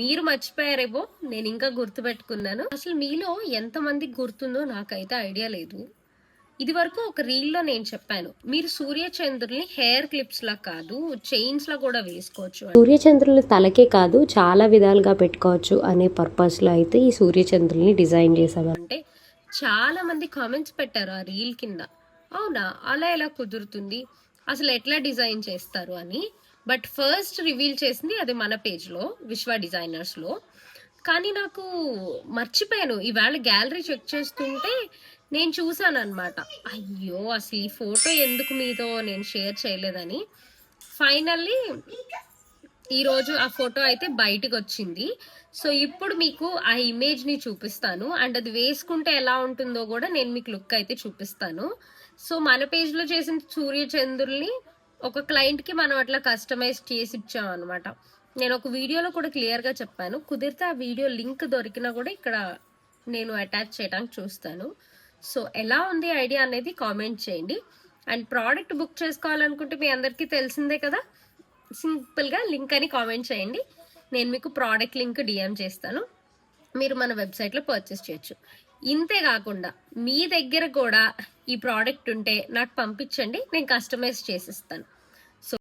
మీరు మర్చిపోయారేమో, నేను ఇంకా గుర్తుపెట్టుకున్నాను. అసలు మీలో ఎంతమందికి గుర్తుందో నాకైతే ఐడియా లేదు. ఇది వరకు ఒక రీల్లో నేను చెప్పాను, మీరు సూర్యచంద్రుల్ని హెయిర్ క్లిప్స్ లా కాదు చైన్స్ లా కూడా వేసుకోవచ్చు. సూర్యచంద్రులు తలకే కాదు చాలా విధాలుగా పెట్టుకోవచ్చు అనే పర్పస్లో అయితే ఈ సూర్యచంద్రుల్ని డిజైన్ చేశాను. అంటే చాలా మంది కామెంట్స్ పెట్టారు ఆ రీల్ కింద, అవునా అలా ఎలా కుదురుతుంది, అసలు ఎట్లా డిజైన్ చేస్తారు అని. బట్ ఫస్ట్ రివీల్ చేసింది అది మన పేజ్లో విశ్వ డిజైనర్స్లో. కానీ నాకు మర్చిపోయాను, ఈవేళ గ్యాలరీ చెక్ చేస్తుంటే నేను చూసాను అనమాట. అయ్యో అసలు ఈ ఫోటో ఎందుకు మీతో నేను షేర్ చేయలేదని. ఫైనల్లీ ఈరోజు ఆ ఫోటో అయితే బయటకు వచ్చింది. సో ఇప్పుడు మీకు ఆ ఇమేజ్ని చూపిస్తాను, అండ్ అది వేసుకుంటే ఎలా ఉంటుందో కూడా నేను మీకు లుక్ అయితే చూపిస్తాను. సో మన పేజ్లో చేసిన సూర్యచంద్రుల్ని ఒక క్లయింట్కి మనం అట్లా కస్టమైజ్ చేసి ఇచ్చాం అనమాట. నేను ఒక వీడియోలో కూడా క్లియర్గా చెప్పాను, కుదిరితే ఆ వీడియో లింక్ దొరికినా కూడా ఇక్కడ నేను అటాచ్ చేయడానికి చూస్తాను. సో ఎలా ఉంది ఐడియా అనేది కామెంట్ చేయండి. అండ్ ప్రోడక్ట్ బుక్ చేసుకోవాలనుకుంటే మీ అందరికీ తెలిసిందే కదా, సింపుల్గా లింక్ అని కామెంట్ చేయండి, నేను మీకు ప్రోడక్ట్ లింక్ డిఎం చేస్తాను, మీరు మన వెబ్సైట్లో పర్చేస్ చేయొచ్చు. ఇంతే కాకుండా మీ దగ్గర కూడా ఈ ప్రోడక్ట్ ఉంటే నాకు పంపించండి, నేను కస్టమైజ్ చేసిస్తాను.